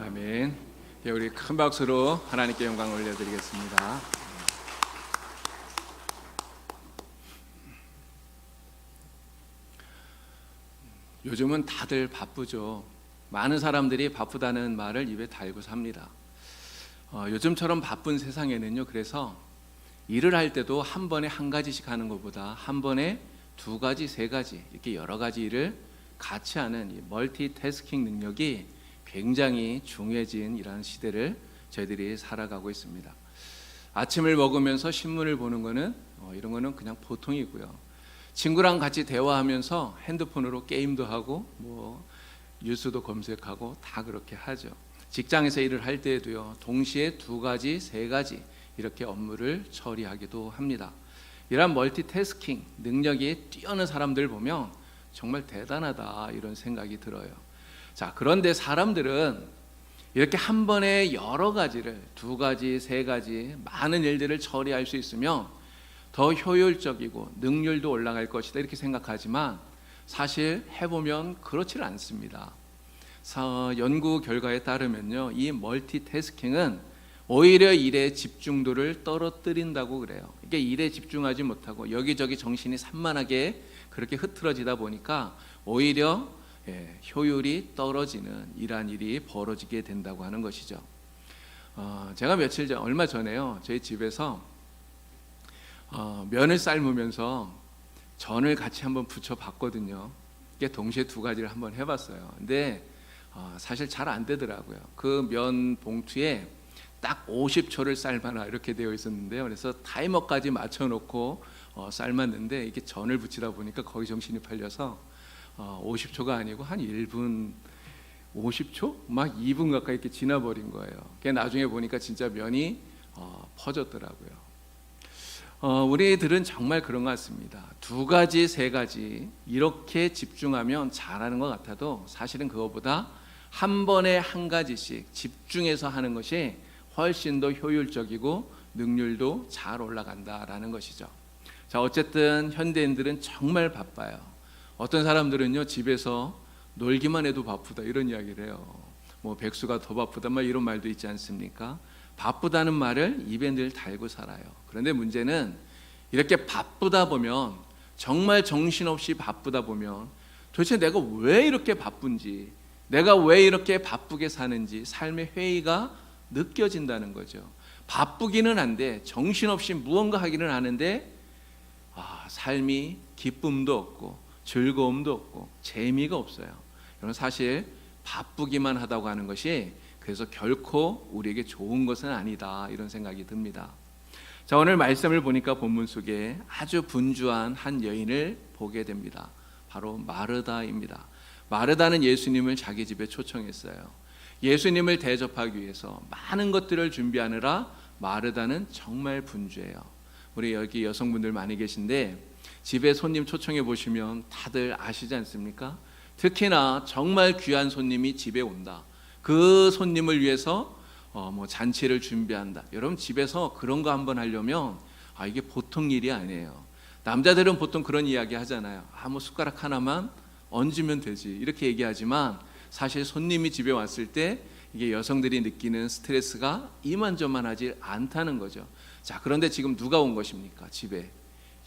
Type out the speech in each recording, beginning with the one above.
아멘. 예, 우리 큰 박수로 하나님께 영광 올려드리겠습니다. 요즘은 다들 바쁘죠. 많은 사람들이 바쁘다는 말을 입에 달고 삽니다. 요즘처럼 바쁜 세상에는요, 그래서 일을 할 때도 한 번에 한 가지씩 하는 것보다 한 번에 두 가지, 세 가지 이렇게 여러 가지 일을 같이 하는 이 멀티태스킹 능력이 굉장히 중요해진 이런 시대를 저희들이 살아가고 있습니다. 아침을 먹으면서 신문을 보는 거는 이런 거는 그냥 보통이고요. 친구랑 같이 대화하면서 핸드폰으로 게임도 하고 뉴스도 검색하고 다 그렇게 하죠. 직장에서 일을 할 때에도요, 동시에 두 가지, 세 가지 이렇게 업무를 처리하기도 합니다. 이런 멀티태스킹 능력이 뛰어난 사람들 보면 정말 대단하다 이런 생각이 들어요. 자, 그런데 사람들은 이렇게 한 번에 여러 가지를 두 가지, 세 가지 많은 일들을 처리할 수 있으면 더 효율적이고 능률도 올라갈 것이다 이렇게 생각하지만 사실 해보면 그렇지는 않습니다. 연구 결과에 따르면요, 이 멀티태스킹은 오히려 일의 집중도를 떨어뜨린다고 그래요. 이게 일에 집중하지 못하고 여기저기 정신이 산만하게 그렇게 흐트러지다 보니까 오히려 효율이 떨어지는 이러한 일이 벌어지게 된다고 하는 것이죠. 제가 얼마 전에요, 저희 집에서 면을 삶으면서 전을 같이 한번 부쳐봤거든요. 이게 동시에 두 가지를 한번 해봤어요. 근데 사실 잘 안 되더라고요. 그 면 봉투에 딱 50초를 삶아라 이렇게 되어 있었는데요. 그래서 타이머까지 맞춰놓고 삶았는데 이게 전을 부치다 보니까 거의 정신이 팔려서 50초가 아니고 한 1분 50초? 막 2분 가까이 이렇게 지나버린 거예요. 나중에 보니까 진짜 면이 퍼졌더라고요. 우리들은 정말 그런 것 같습니다. 두 가지, 세 가지 이렇게 집중하면 잘하는 것 같아도 사실은 그것보다 한 번에 한 가지씩 집중해서 하는 것이 훨씬 더 효율적이고 능률도 잘 올라간다라는 것이죠. 자, 어쨌든 현대인들은 정말 바빠요. 어떤 사람들은요, 집에서 놀기만 해도 바쁘다 이런 이야기를 해요. 백수가 더 바쁘다 이런 말도 있지 않습니까? 바쁘다는 말을 입에 늘 달고 살아요. 그런데 문제는 이렇게 바쁘다 보면, 정말 정신없이 바쁘다 보면 도대체 내가 왜 이렇게 바쁜지, 내가 왜 이렇게 바쁘게 사는지 삶의 회의가 느껴진다는 거죠. 바쁘기는 한데 정신없이 무언가 하기는 하는데 삶이 기쁨도 없고 즐거움도 없고 재미가 없어요. 이런 사실 바쁘기만 하다고 하는 것이 그래서 결코 우리에게 좋은 것은 아니다 이런 생각이 듭니다. 자, 오늘 말씀을 보니까 본문 속에 아주 분주한 한 여인을 보게 됩니다. 바로 마르다입니다. 마르다는 예수님을 자기 집에 초청했어요. 예수님을 대접하기 위해서 많은 것들을 준비하느라 마르다는 정말 분주해요. 우리 여기 여성분들 많이 계신데 집에 손님 초청해 보시면 다들 아시지 않습니까? 특히나 정말 귀한 손님이 집에 온다. 그 손님을 위해서 잔치를 준비한다. 여러분 집에서 그런 거 한번 하려면 이게 보통 일이 아니에요. 남자들은 보통 그런 이야기 하잖아요. 숟가락 하나만 얹으면 되지 이렇게 얘기하지만 사실 손님이 집에 왔을 때 이게 여성들이 느끼는 스트레스가 이만저만하지 않다는 거죠. 자, 그런데 지금 누가 온 것입니까? 집에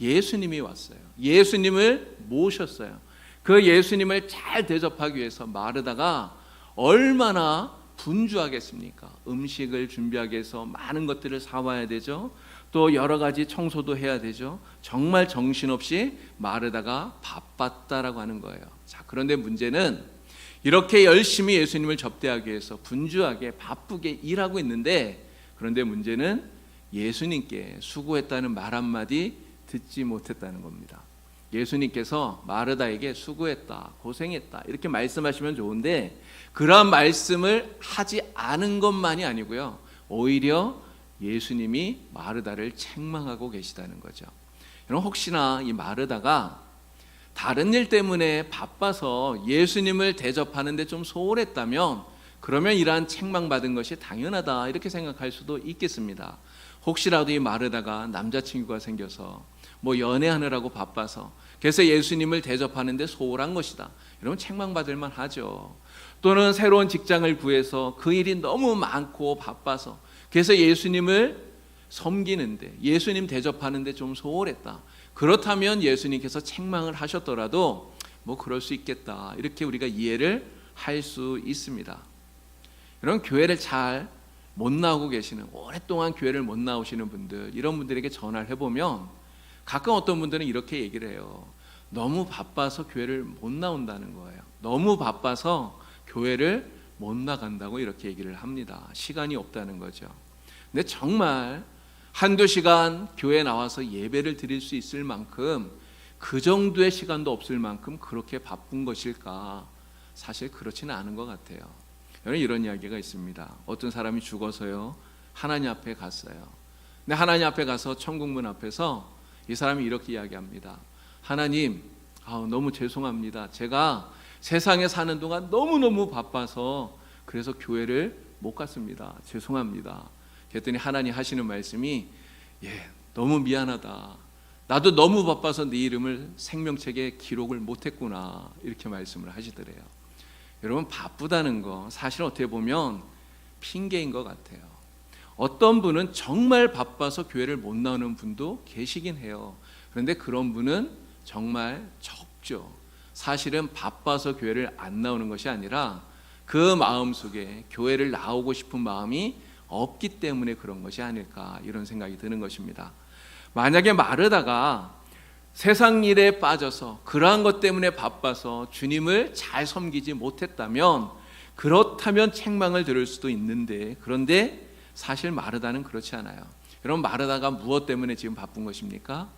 예수님이 왔어요. 예수님을 모셨어요. 그 예수님을 잘 대접하기 위해서 마르다가 얼마나 분주하겠습니까? 음식을 준비하기 위해서 많은 것들을 사와야 되죠. 또 여러 가지 청소도 해야 되죠. 정말 정신없이 마르다가 바빴다라고 하는 거예요. 자, 그런데 문제는 이렇게 열심히 예수님을 접대하기 위해서 분주하게 바쁘게 일하고 있는데, 그런데 문제는 예수님께 수고했다는 말 한마디 듣지 못했다는 겁니다. 예수님께서 마르다에게 수고했다, 고생했다 이렇게 말씀하시면 좋은데 그런 말씀을 하지 않은 것만이 아니고요, 오히려 예수님이 마르다를 책망하고 계시다는 거죠. 여러분, 혹시나 이 마르다가 다른 일 때문에 바빠서 예수님을 대접하는데 좀 소홀했다면 그러면 이러한 책망받은 것이 당연하다 이렇게 생각할 수도 있겠습니다. 혹시라도 이 마르다가 남자친구가 생겨서 뭐 연애하느라고 바빠서 그래서 예수님을 대접하는데 소홀한 것이다. 이러면 책망받을 만하죠. 또는 새로운 직장을 구해서 그 일이 너무 많고 바빠서 그래서 예수님을 섬기는데 예수님 대접하는데 좀 소홀했다. 그렇다면 예수님께서 책망을 하셨더라도 뭐 그럴 수 있겠다. 이렇게 우리가 이해를 할 수 있습니다. 이런 교회를 잘 못 나오고 계시는, 오랫동안 교회를 못 나오시는 분들, 이런 분들에게 전화를 해보면 가끔 어떤 분들은 이렇게 얘기를 해요. 너무 바빠서 교회를 못 나온다는 거예요. 너무 바빠서 교회를 못 나간다고 이렇게 얘기를 합니다. 시간이 없다는 거죠. 근데 정말 한두 시간 교회에 나와서 예배를 드릴 수 있을 만큼 그 정도의 시간도 없을 만큼 그렇게 바쁜 것일까? 사실 그렇지는 않은 것 같아요. 이런 이야기가 있습니다. 어떤 사람이 죽어서요 하나님 앞에 갔어요. 근데 하나님 앞에 가서 천국문 앞에서 이 사람이 이렇게 이야기합니다. 하나님, 너무 죄송합니다. 제가 세상에 사는 동안 너무너무 바빠서 그래서 교회를 못 갔습니다. 죄송합니다. 그랬더니 하나님 하시는 말씀이 너무 미안하다. 나도 너무 바빠서 네 이름을 생명책에 기록을 못했구나. 이렇게 말씀을 하시더래요. 여러분, 바쁘다는 거 사실 어떻게 보면 핑계인 것 같아요. 어떤 분은 정말 바빠서 교회를 못 나오는 분도 계시긴 해요. 그런데 그런 분은 정말 적죠. 사실은 바빠서 교회를 안 나오는 것이 아니라 그 마음속에 교회를 나오고 싶은 마음이 없기 때문에 그런 것이 아닐까, 이런 생각이 드는 것입니다. 만약에 마르다가 세상 일에 빠져서 그러한 것 때문에 바빠서 주님을 잘 섬기지 못했다면, 그렇다면 책망을 들을 수도 있는데, 그런데 사실 마르다는 그렇지 않아요. 여러분, 마르다가 무엇 때문에 지금 바쁜 것입니까?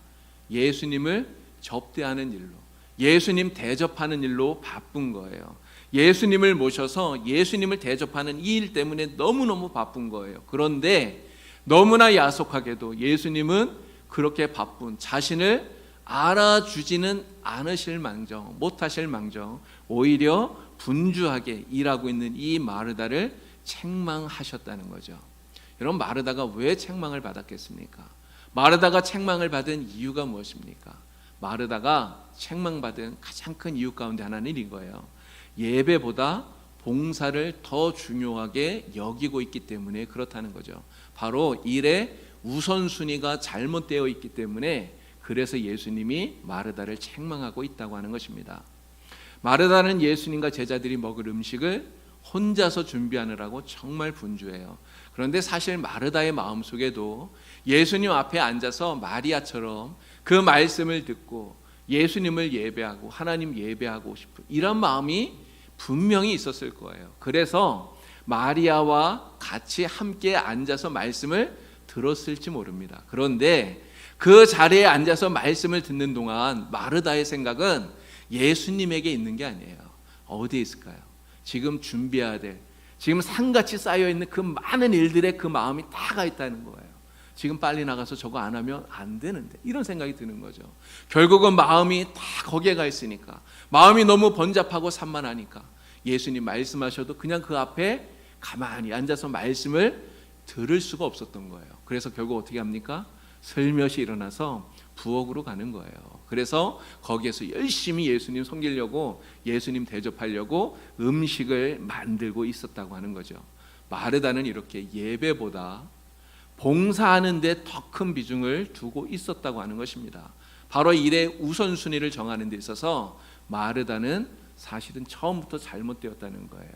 예수님을 접대하는 일로, 예수님 대접하는 일로 바쁜 거예요. 예수님을 모셔서 예수님을 대접하는 이 일 때문에 너무너무 바쁜 거예요. 그런데 너무나 야속하게도 예수님은 그렇게 바쁜 자신을 알아주지는 않으실 망정, 못하실 망정, 오히려 분주하게 일하고 있는 이 마르다를 책망하셨다는 거죠. 여러분, 마르다가 왜 책망을 받았겠습니까? 마르다가 책망을 받은 이유가 무엇입니까? 마르다가 책망받은 가장 큰 이유 가운데 하나는 이거예요. 예배보다 봉사를 더 중요하게 여기고 있기 때문에 그렇다는 거죠. 바로 일의 우선순위가 잘못되어 있기 때문에, 그래서 예수님이 마르다를 책망하고 있다고 하는 것입니다. 마르다는 예수님과 제자들이 먹을 음식을 혼자서 준비하느라고 정말 분주해요. 그런데 사실 마르다의 마음속에도 예수님 앞에 앉아서 마리아처럼 그 말씀을 듣고 예수님을 예배하고 하나님 예배하고 싶은 이런 마음이 분명히 있었을 거예요. 그래서 마리아와 같이 함께 앉아서 말씀을 들었을지 모릅니다. 그런데 그 자리에 앉아서 말씀을 듣는 동안 마르다의 생각은 예수님에게 있는 게 아니에요. 어디에 있을까요? 지금 준비해야 될, 지금 산같이 쌓여있는 그 많은 일들에 그 마음이 다 가 있다는 거예요. 지금 빨리 나가서 저거 안 하면 안 되는데, 이런 생각이 드는 거죠. 결국은 마음이 다 거기에 가 있으니까, 마음이 너무 번잡하고 산만하니까 예수님 말씀하셔도 그냥 그 앞에 가만히 앉아서 말씀을 들을 수가 없었던 거예요. 그래서 결국 어떻게 합니까? 슬며시 일어나서 부엌으로 가는 거예요. 그래서 거기에서 열심히 예수님 섬기려고, 예수님 대접하려고 음식을 만들고 있었다고 하는 거죠. 마르다는 이렇게 예배보다 봉사하는 데 더 큰 비중을 두고 있었다고 하는 것입니다. 바로 일의 우선순위를 정하는 데 있어서 마르다는 사실은 처음부터 잘못되었다는 거예요.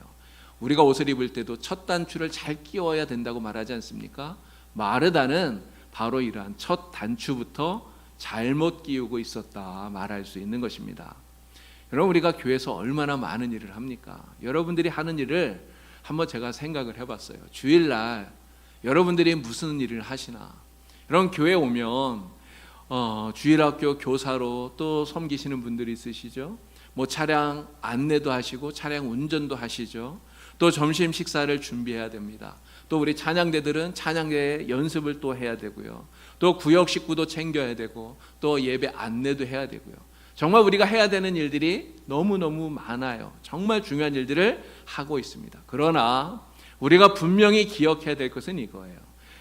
우리가 옷을 입을 때도 첫 단추를 잘 끼워야 된다고 말하지 않습니까? 마르다는 바로 이러한 첫 단추부터 잘못 끼우고 있었다 말할 수 있는 것입니다. 여러분, 우리가 교회에서 얼마나 많은 일을 합니까? 여러분들이 하는 일을 한번 제가 생각을 해봤어요. 주일날 여러분들이 무슨 일을 하시나? 여러분, 교회 오면 주일학교 교사로 또 섬기시는 분들이 있으시죠? 뭐 차량 안내도 하시고 차량 운전도 하시죠. 또 점심 식사를 준비해야 됩니다. 또 우리 찬양대들은 찬양대 연습을 또 해야 되고요. 또 구역 식구도 챙겨야 되고 또 예배 안내도 해야 되고요. 정말 우리가 해야 되는 일들이 너무너무 많아요. 정말 중요한 일들을 하고 있습니다. 그러나 우리가 분명히 기억해야 될 것은 이거예요.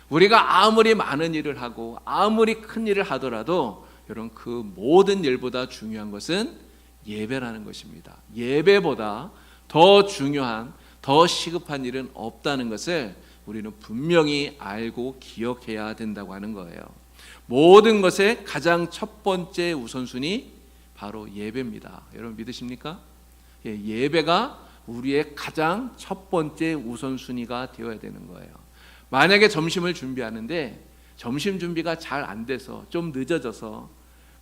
우리가 아무리 많은 일을 하고 아무리 큰 일을 하더라도 여러분, 그 모든 일보다 중요한 것은 예배라는 것입니다. 예배보다 더 중요한, 더 시급한 일은 없다는 것을 우리는 분명히 알고 기억해야 된다고 하는 거예요. 모든 것의 가장 첫 번째 우선순위 바로 예배입니다. 여러분 믿으십니까? 예배가 우리의 가장 첫 번째 우선순위가 되어야 되는 거예요. 만약에 점심을 준비하는데 점심 준비가 잘 안 돼서 좀 늦어져서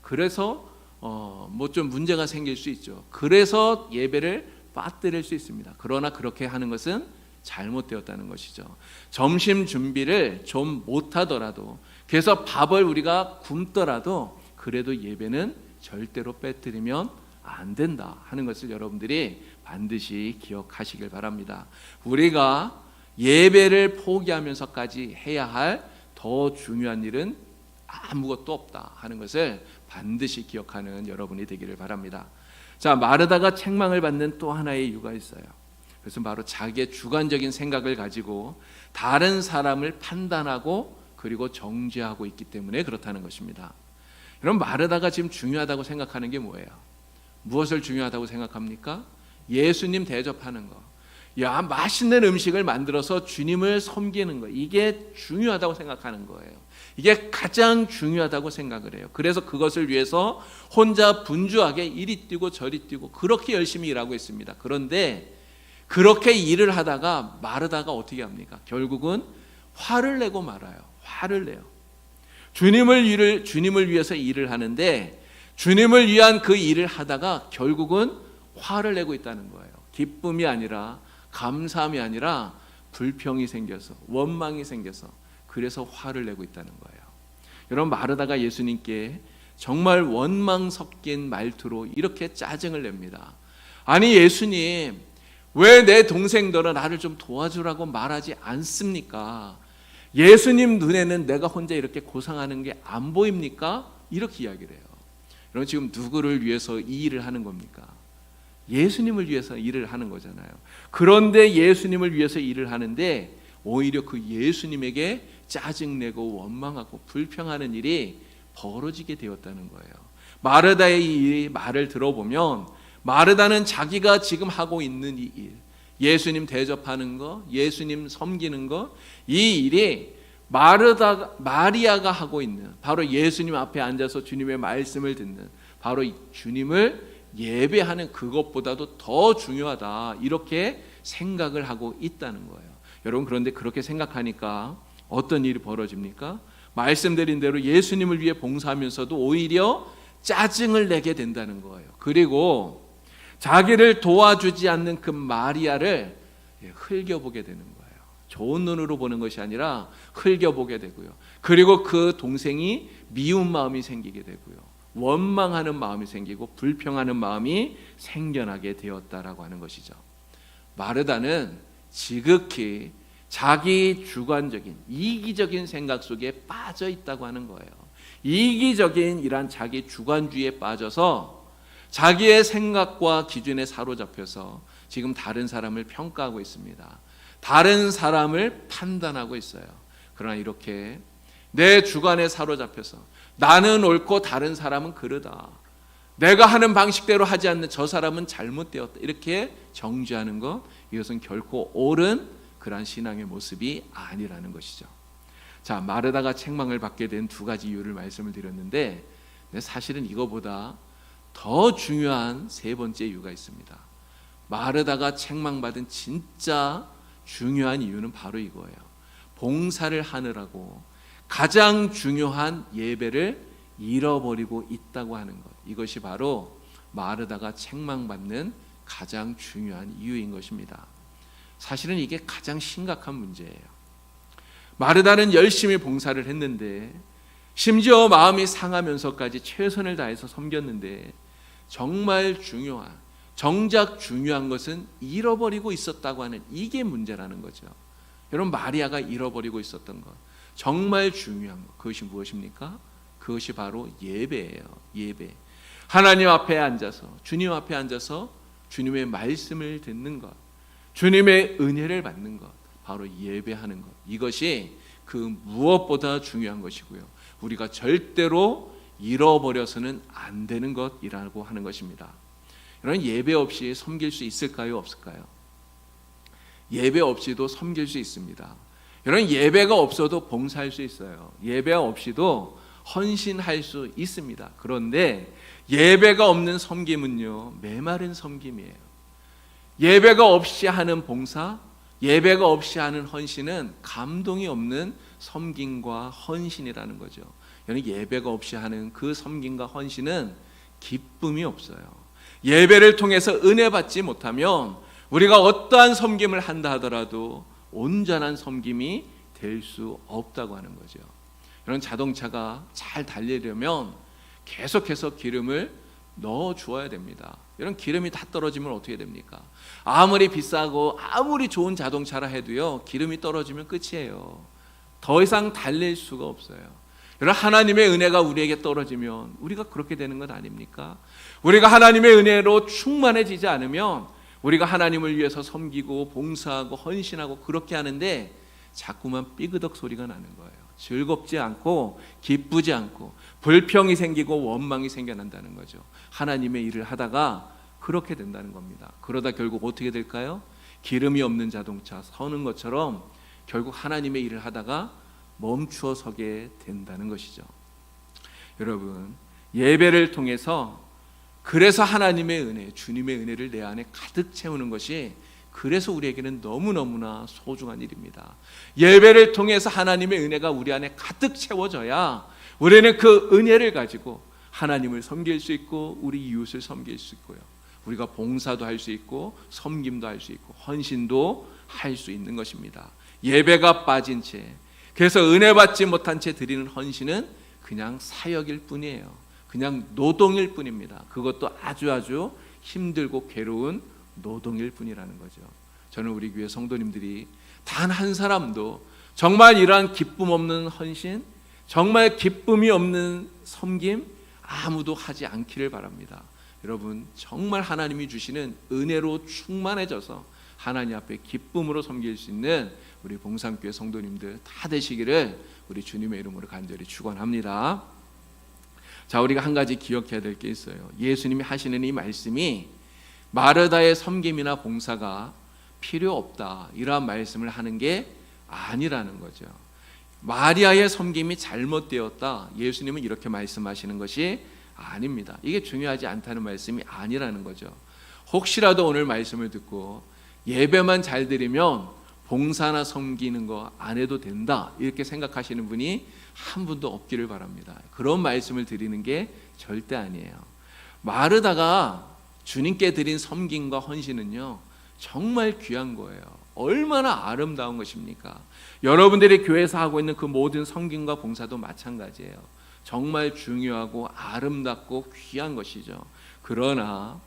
그래서 뭐 좀 문제가 생길 수 있죠. 그래서 예배를 빠뜨릴 수 있습니다. 그러나 그렇게 하는 것은 잘못되었다는 것이죠. 점심 준비를 좀 못하더라도, 그래서 밥을 우리가 굶더라도 그래도 예배는 절대로 빼뜨리면 안 된다 하는 것을 여러분들이 반드시 기억하시길 바랍니다. 우리가 예배를 포기하면서까지 해야 할 더 중요한 일은 아무것도 없다 하는 것을 반드시 기억하는 여러분이 되기를 바랍니다. 자, 마르다가 책망을 받는 또 하나의 이유가 있어요. 그것은 바로 자기의 주관적인 생각을 가지고 다른 사람을 판단하고 그리고 정죄하고 있기 때문에 그렇다는 것입니다. 여러분, 마르다가 지금 중요하다고 생각하는 게 뭐예요? 무엇을 중요하다고 생각합니까? 예수님 대접하는 거. 야, 맛있는 음식을 만들어서 주님을 섬기는 거, 이게 중요하다고 생각하는 거예요. 이게 가장 중요하다고 생각을 해요. 그래서 그것을 위해서 혼자 분주하게 이리 뛰고 저리 뛰고 그렇게 열심히 일하고 있습니다. 그런데 그렇게 일을 하다가 마르다가 어떻게 합니까? 결국은 화를 내고 말아요. 화를 내요. 주님을 위해서 일을 하는데 주님을 위한 그 일을 하다가 결국은 화를 내고 있다는 거예요. 기쁨이 아니라, 감사함이 아니라 불평이 생겨서, 원망이 생겨서, 그래서 화를 내고 있다는 거예요. 여러분, 마르다가 예수님께 정말 원망 섞인 말투로 이렇게 짜증을 냅니다. 아니, 예수님, 왜 내 동생들은 나를 좀 도와주라고 말하지 않습니까? 예수님 눈에는 내가 혼자 이렇게 고생하는 게 안 보입니까? 이렇게 이야기를 해요. 여러분, 지금 누구를 위해서 이 일을 하는 겁니까? 예수님을 위해서 일을 하는 거잖아요. 그런데 예수님을 위해서 일을 하는데 오히려 그 예수님에게 짜증내고 원망하고 불평하는 일이 벌어지게 되었다는 거예요. 마르다의 이 말을 들어보면 마르다는 자기가 지금 하고 있는 이 일, 예수님 대접하는 거, 예수님 섬기는 거, 이 일이 마리아가 하고 있는, 바로 예수님 앞에 앉아서 주님의 말씀을 듣는, 바로 주님을 예배하는 그것보다도 더 중요하다, 이렇게 생각을 하고 있다는 거예요. 여러분, 그런데 그렇게 생각하니까 어떤 일이 벌어집니까? 말씀드린 대로 예수님을 위해 봉사하면서도 오히려 짜증을 내게 된다는 거예요. 그리고 자기를 도와주지 않는 그 마리아를 흘겨보게 되는 거예요. 좋은 눈으로 보는 것이 아니라 흘겨보게 되고요. 그리고 그 동생이 미운 마음이 생기게 되고요. 원망하는 마음이 생기고 불평하는 마음이 생겨나게 되었다라고 하는 것이죠. 마르다는 지극히 자기 주관적인 이기적인 생각 속에 빠져 있다고 하는 거예요. 이기적인 이란 자기 주관주의에 빠져서 자기의 생각과 기준에 사로잡혀서 지금 다른 사람을 평가하고 있습니다. 다른 사람을 판단하고 있어요. 그러나 이렇게 내 주관에 사로잡혀서 나는 옳고 다른 사람은 그르다, 내가 하는 방식대로 하지 않는 저 사람은 잘못되었다, 이렇게 정죄하는 것, 이것은 결코 옳은 그러한 신앙의 모습이 아니라는 것이죠. 자, 마르다가 책망을 받게 된 두 가지 이유를 말씀을 드렸는데 사실은 이거보다 더 중요한 세 번째 이유가 있습니다. 마르다가 책망받은 진짜 중요한 이유는 바로 이거예요. 봉사를 하느라고 가장 중요한 예배를 잃어버리고 있다고 하는 것, 이것이 바로 마르다가 책망받는 가장 중요한 이유인 것입니다. 사실은 이게 가장 심각한 문제예요. 마르다는 열심히 봉사를 했는데, 심지어 마음이 상하면서까지 최선을 다해서 섬겼는데, 정말 중요한, 정작 중요한 것은 잃어버리고 있었다고 하는, 이게 문제라는 거죠. 여러분, 마리아가 잃어버리고 있었던 것, 정말 중요한 것, 그것이 무엇입니까? 그것이 바로 예배예요. 예배. 하나님 앞에 앉아서, 주님 앞에 앉아서 주님의 말씀을 듣는 것, 주님의 은혜를 받는 것, 바로 예배하는 것, 이것이 그 무엇보다 중요한 것이고요. 우리가 절대로 잃어버려서는 안 되는 것이라고 하는 것입니다. 여러분, 예배 없이 섬길 수 있을까요? 없을까요? 예배 없이도 섬길 수 있습니다. 여러분, 예배가 없어도 봉사할 수 있어요. 예배가 없이도 헌신할 수 있습니다. 그런데 예배가 없는 섬김은요, 메마른 섬김이에요. 예배가 없이 하는 봉사, 예배가 없이 하는 헌신은 감동이 없는 섬김과 헌신이라는 거죠. 여러분, 예배가 없이 하는 그 섬김과 헌신은 기쁨이 없어요. 예배를 통해서 은혜 받지 못하면 우리가 어떠한 섬김을 한다 하더라도 온전한 섬김이 될 수 없다고 하는 거죠. 여러분, 자동차가 잘 달리려면 계속해서 기름을 넣어 주어야 됩니다. 여러분, 기름이 다 떨어지면 어떻게 됩니까? 아무리 비싸고 아무리 좋은 자동차라 해도요, 기름이 떨어지면 끝이에요. 더 이상 달릴 수가 없어요. 여러분, 하나님의 은혜가 우리에게 떨어지면 우리가 그렇게 되는 것 아닙니까? 우리가 하나님의 은혜로 충만해지지 않으면 우리가 하나님을 위해서 섬기고 봉사하고 헌신하고 그렇게 하는데 자꾸만 삐그덕 소리가 나는 거예요. 즐겁지 않고 기쁘지 않고 불평이 생기고 원망이 생겨난다는 거죠. 하나님의 일을 하다가 그렇게 된다는 겁니다. 그러다 결국 어떻게 될까요? 기름이 없는 자동차 서는 것처럼 결국 하나님의 일을 하다가 멈추어 서게 된다는 것이죠. 여러분, 예배를 통해서 그래서 하나님의 은혜, 주님의 은혜를 내 안에 가득 채우는 것이 그래서 우리에게는 너무너무나 소중한 일입니다. 예배를 통해서 하나님의 은혜가 우리 안에 가득 채워져야 우리는 그 은혜를 가지고 하나님을 섬길 수 있고 우리 이웃을 섬길 수 있고요. 우리가 봉사도 할 수 있고 섬김도 할 수 있고 헌신도 할 수 있는 것입니다. 예배가 빠진 채, 그래서 은혜 받지 못한 채 드리는 헌신은 그냥 사역일 뿐이에요. 그냥 노동일 뿐입니다. 그것도 아주 힘들고 괴로운 노동일 뿐이라는 거죠. 저는 우리 교회 성도님들이 단 한 사람도 정말 이러한 기쁨 없는 헌신, 정말 기쁨이 없는 섬김 아무도 하지 않기를 바랍니다. 여러분, 정말 하나님이 주시는 은혜로 충만해져서 하나님 앞에 기쁨으로 섬길 수 있는 우리 봉산교회 성도님들 다 되시기를 우리 주님의 이름으로 간절히 축원합니다. 자, 우리가 한 가지 기억해야 될 게 있어요. 예수님이 하시는 이 말씀이 마르다의 섬김이나 봉사가 필요 없다, 이러한 말씀을 하는 게 아니라는 거죠. 마리아의 섬김이 잘못되었다, 예수님은 이렇게 말씀하시는 것이 아닙니다. 이게 중요하지 않다는 말씀이 아니라는 거죠. 혹시라도 오늘 말씀을 듣고 예배만 잘 드리면 봉사나 섬기는 거 안 해도 된다, 이렇게 생각하시는 분이 한 분도 없기를 바랍니다. 그런 말씀을 드리는 게 절대 아니에요. 마르다가 주님께 드린 섬김과 헌신은요, 정말 귀한 거예요. 얼마나 아름다운 것입니까? 여러분들이 교회에서 하고 있는 그 모든 섬김과 봉사도 마찬가지예요. 정말 중요하고 아름답고 귀한 것이죠. 그러나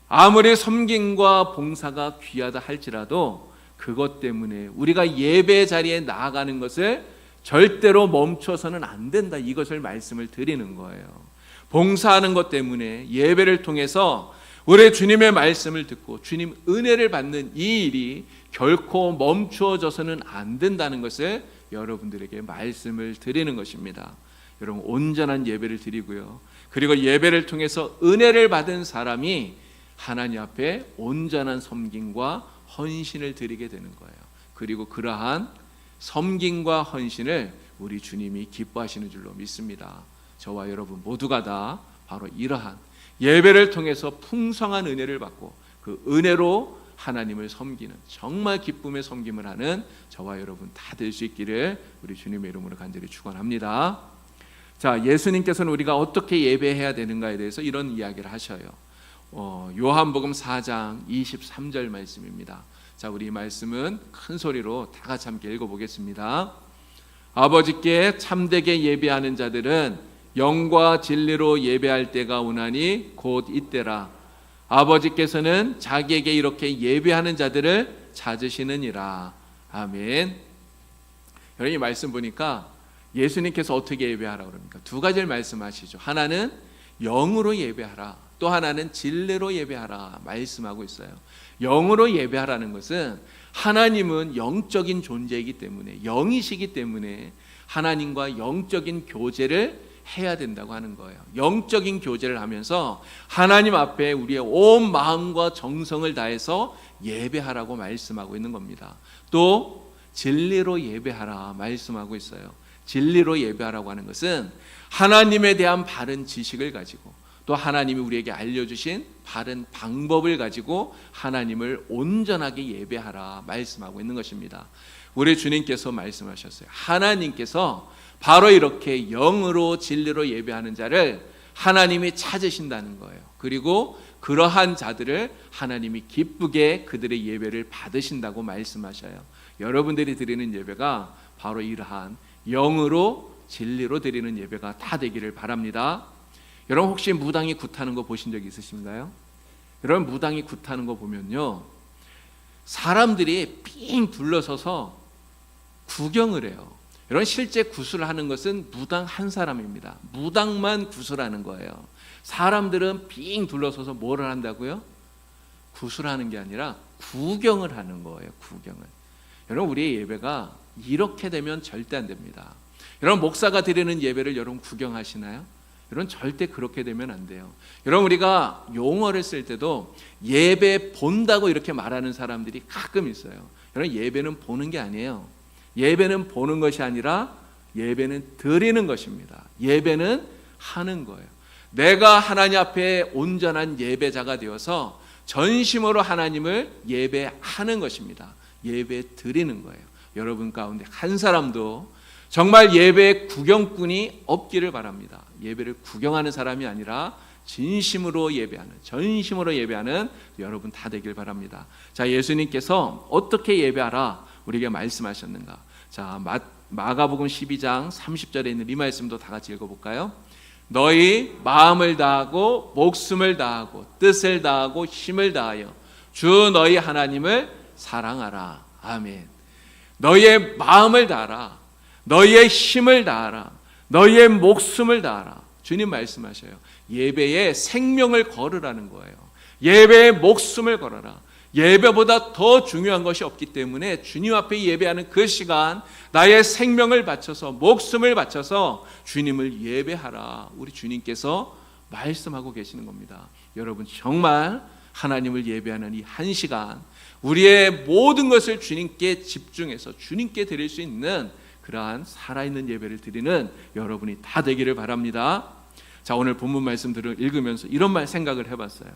아무리 섬김과 봉사가 귀하다 할지라도 그것 때문에 우리가 예배 자리에 나아가는 것을 절대로 멈춰서는 안 된다, 이것을 말씀을 드리는 거예요. 봉사하는 것 때문에 예배를 통해서 우리 주님의 말씀을 듣고 주님 은혜를 받는 이 일이 결코 멈추어져서는 안 된다는 것을 여러분들에게 말씀을 드리는 것입니다. 여러분, 온전한 예배를 드리고요, 그리고 예배를 통해서 은혜를 받은 사람이 하나님 앞에 온전한 섬김과 헌신을 드리게 되는 거예요. 그리고 그러한 섬김과 헌신을 우리 주님이 기뻐하시는 줄로 믿습니다. 저와 여러분 모두가 다 바로 이러한 예배를 통해서 풍성한 은혜를 받고 그 은혜로 하나님을 섬기는 정말 기쁨의 섬김을 하는 저와 여러분 다 될 수 있기를 우리 주님의 이름으로 간절히 축원합니다. 자, 예수님께서는 우리가 어떻게 예배해야 되는가에 대해서 이런 이야기를 하셔요. 요한복음 4장 23절 말씀입니다. 자, 우리 이 말씀은 큰 소리로 다 같이 함께 읽어보겠습니다. 아버지께 참되게 예배하는 자들은 영과 진리로 예배할 때가 오나니 곧 이때라. 아버지께서는 자기에게 이렇게 예배하는 자들을 찾으시느니라. 아멘. 여러분, 이 말씀 보니까 예수님께서 어떻게 예배하라고 그럽니까? 두 가지를 말씀하시죠. 하나는 영으로 예배하라, 또 하나는 진리로 예배하라 말씀하고 있어요. 영으로 예배하라는 것은 하나님은 영적인 존재이기 때문에, 영이시기 때문에 하나님과 영적인 교제를 해야 된다고 하는 거예요. 영적인 교제를 하면서 하나님 앞에 우리의 온 마음과 정성을 다해서 예배하라고 말씀하고 있는 겁니다. 또 진리로 예배하라 말씀하고 있어요. 진리로 예배하라고 하는 것은 하나님에 대한 바른 지식을 가지고 또 하나님이 우리에게 알려주신 바른 방법을 가지고 하나님을 온전하게 예배하라 말씀하고 있는 것입니다. 우리 주님께서 말씀하셨어요. 하나님께서 바로 이렇게 영으로 진리로 예배하는 자를 하나님이 찾으신다는 거예요. 그리고 그러한 자들을 하나님이 기쁘게 그들의 예배를 받으신다고 말씀하셔요. 여러분들이 드리는 예배가 바로 이러한 영으로 진리로 드리는 예배가 다 되기를 바랍니다. 여러분 혹시 무당이 굿하는 거 보신 적 있으신가요? 여러분 무당이 굿하는 거 보면요, 사람들이 삥 둘러서서 구경을 해요. 여러분 실제 구슬을 하는 것은 무당 한 사람입니다. 무당만 구슬하는 거예요. 사람들은 빙 둘러서서 뭐를 한다고요? 구슬하는 게 아니라 구경을 하는 거예요. 구경을. 여러분 우리의 예배가 이렇게 되면 절대 안 됩니다. 여러분 목사가 드리는 예배를 여러분 구경하시나요? 여러분 절대 그렇게 되면 안 돼요. 여러분 우리가 용어를 쓸 때도 예배 본다고 이렇게 말하는 사람들이 가끔 있어요. 여러분 예배는 보는 게 아니에요. 예배는 보는 것이 아니라 예배는 드리는 것입니다. 예배는 하는 거예요. 내가 하나님 앞에 온전한 예배자가 되어서 전심으로 하나님을 예배하는 것입니다. 예배 드리는 거예요. 여러분 가운데 한 사람도 정말 예배 구경꾼이 없기를 바랍니다. 예배를 구경하는 사람이 아니라 진심으로 예배하는, 전심으로 예배하는 여러분 다 되길 바랍니다. 자, 예수님께서 어떻게 예배하라 우리에게 말씀하셨는가? 자, 마가복음 12장 30절에 있는 이 말씀도 다 같이 읽어볼까요? 너희 마음을 다하고 목숨을 다하고 뜻을 다하고 힘을 다하여 주 너희 하나님을 사랑하라. 아멘. 너희의 마음을 다하라. 너희의 힘을 다하라. 너희의 목숨을 다하라. 주님 말씀하셔요. 예배에 생명을 걸으라는 거예요. 예배에 목숨을 걸어라. 예배보다 더 중요한 것이 없기 때문에 주님 앞에 예배하는 그 시간 나의 생명을 바쳐서 목숨을 바쳐서 주님을 예배하라. 우리 주님께서 말씀하고 계시는 겁니다. 여러분 정말 하나님을 예배하는 이 한 시간 우리의 모든 것을 주님께 집중해서 주님께 드릴 수 있는 그러한 살아있는 예배를 드리는 여러분이 다 되기를 바랍니다. 자, 오늘 본문 말씀들을 읽으면서 이런 말 생각을 해봤어요.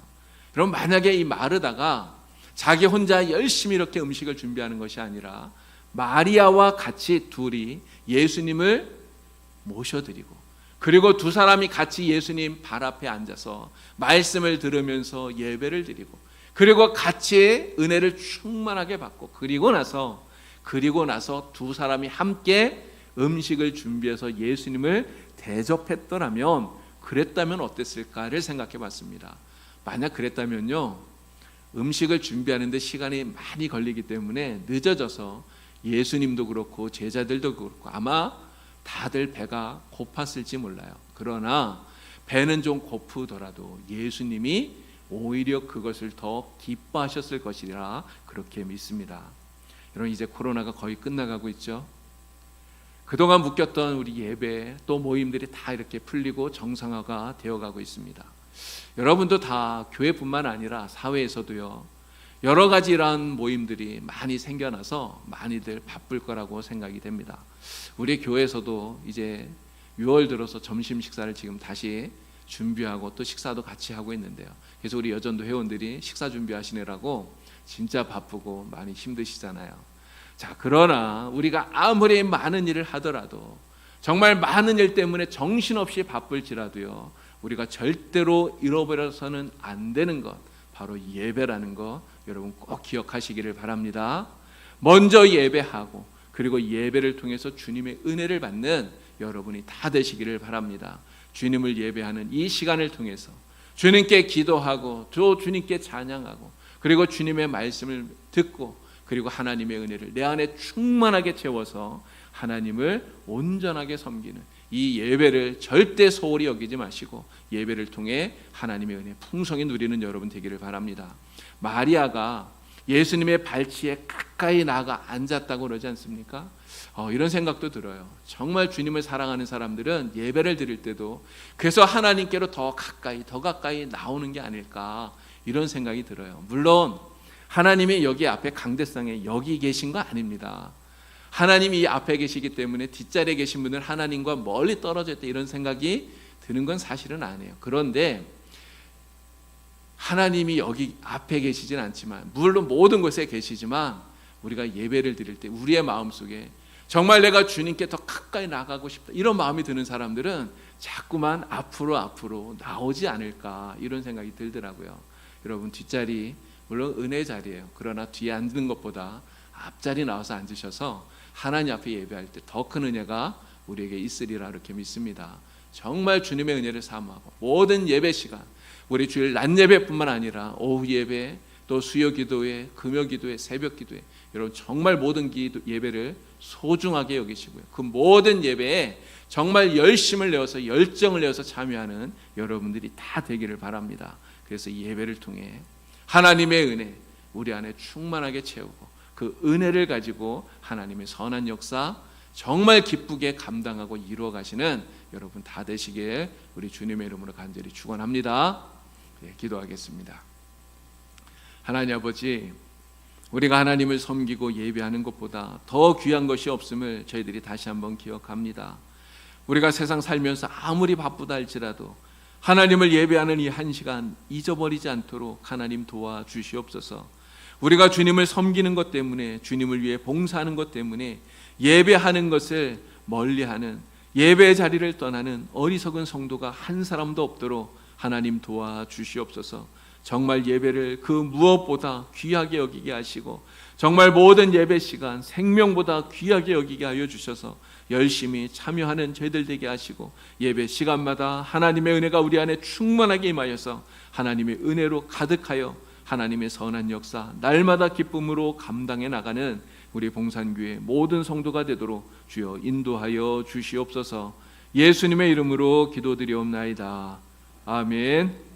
여러분 만약에 이 마르다가 자기 혼자 열심히 이렇게 음식을 준비하는 것이 아니라 마리아와 같이 둘이 예수님을 모셔드리고 그리고 두 사람이 같이 예수님 발 앞에 앉아서 말씀을 들으면서 예배를 드리고 그리고 같이 은혜를 충만하게 받고 그리고 나서 두 사람이 함께 음식을 준비해서 예수님을 대접했더라면 그랬다면 어땠을까를 생각해 봤습니다. 만약 그랬다면요, 음식을 준비하는데 시간이 많이 걸리기 때문에 늦어져서 예수님도 그렇고 제자들도 그렇고 아마 다들 배가 고팠을지 몰라요. 그러나 배는 좀 고프더라도 예수님이 오히려 그것을 더 기뻐하셨을 것이라 그렇게 믿습니다. 여러분 이제 코로나가 거의 끝나가고 있죠. 그동안 묶였던 우리 예배 또 모임들이 다 이렇게 풀리고 정상화가 되어가고 있습니다. 여러분도 다 교회뿐만 아니라 사회에서도요 여러 가지 이러한 모임들이 많이 생겨나서 많이들 바쁠 거라고 생각이 됩니다. 우리 교회에서도 이제 6월 들어서 점심 식사를 지금 다시 준비하고 또 식사도 같이 하고 있는데요. 그래서 우리 여전도 회원들이 식사 준비하시느라고 진짜 바쁘고 많이 힘드시잖아요. 자, 그러나 우리가 아무리 많은 일을 하더라도 정말 많은 일 때문에 정신없이 바쁠지라도요 우리가 절대로 잃어버려서는 안 되는 것 바로 예배라는 것 여러분 꼭 기억하시기를 바랍니다. 먼저 예배하고 그리고 예배를 통해서 주님의 은혜를 받는 여러분이 다 되시기를 바랍니다. 주님을 예배하는 이 시간을 통해서 주님께 기도하고 또 주님께 찬양하고 그리고 주님의 말씀을 듣고 그리고 하나님의 은혜를 내 안에 충만하게 채워서 하나님을 온전하게 섬기는 이 예배를 절대 소홀히 여기지 마시고 예배를 통해 하나님의 은혜 풍성히 누리는 여러분 되기를 바랍니다. 마리아가 예수님의 발치에 가까이 나가 앉았다고 그러지 않습니까? 이런 생각도 들어요. 정말 주님을 사랑하는 사람들은 예배를 드릴 때도 그래서 하나님께로 더 가까이 나오는 게 아닐까, 이런 생각이 들어요. 물론 하나님이 여기 앞에 강대상에 여기 계신 거 아닙니다. 하나님이 이 앞에 계시기 때문에 뒷자리에 계신 분은 하나님과 멀리 떨어져 있다, 이런 생각이 드는 건 사실은 아니에요. 그런데 하나님이 여기 앞에 계시진 않지만, 물론 모든 곳에 계시지만, 우리가 예배를 드릴 때 우리의 마음속에 정말 내가 주님께 더 가까이 나가고 싶다, 이런 마음이 드는 사람들은 자꾸만 앞으로 나오지 않을까, 이런 생각이 들더라고요. 여러분, 뒷자리 물론 은혜 자리예요. 그러나 뒤에 앉는 것보다 앞자리 나와서 앉으셔서 하나님 앞에 예배할 때 더 큰 은혜가 우리에게 있으리라, 이렇게 믿습니다. 정말 주님의 은혜를 사모하고 모든 예배 시간, 우리 주일 낮 예배뿐만 아니라 오후 예배, 또 수요 기도회, 금요 기도회, 새벽 기도회, 여러분 정말 모든 예배를 소중하게 여기시고요. 그 모든 예배에 정말 열심을 내어서, 열정을 내어서 참여하는 여러분들이 다 되기를 바랍니다. 그래서 이 예배를 통해 하나님의 은혜 우리 안에 충만하게 채우고, 그 은혜를 가지고 하나님의 선한 역사 정말 기쁘게 감당하고 이루어 가시는 여러분 다 되시길 우리 주님의 이름으로 간절히 축원합니다. 기도하겠습니다. 하나님 아버지, 우리가 하나님을 섬기고 예배하는 것보다 더 귀한 것이 없음을 저희들이 다시 한번 기억합니다. 우리가 세상 살면서 아무리 바쁘다 할지라도 하나님을 예배하는 이 한 시간 잊어버리지 않도록 하나님 도와주시옵소서. 우리가 주님을 섬기는 것 때문에, 주님을 위해 봉사하는 것 때문에 예배하는 것을 멀리하는, 예배의 자리를 떠나는 어리석은 성도가 한 사람도 없도록 하나님 도와주시옵소서. 정말 예배를 그 무엇보다 귀하게 여기게 하시고, 정말 모든 예배 시간 생명보다 귀하게 여기게 하여 주셔서 열심히 참여하는 저희들 되게 하시고, 예배 시간마다 하나님의 은혜가 우리 안에 충만하게 임하여서 하나님의 은혜로 가득하여 하나님의 선한 역사 날마다 기쁨으로 감당해 나가는 우리 봉산교회 모든 성도가 되도록 주여 인도하여 주시옵소서. 예수님의 이름으로 기도드리옵나이다. 아멘.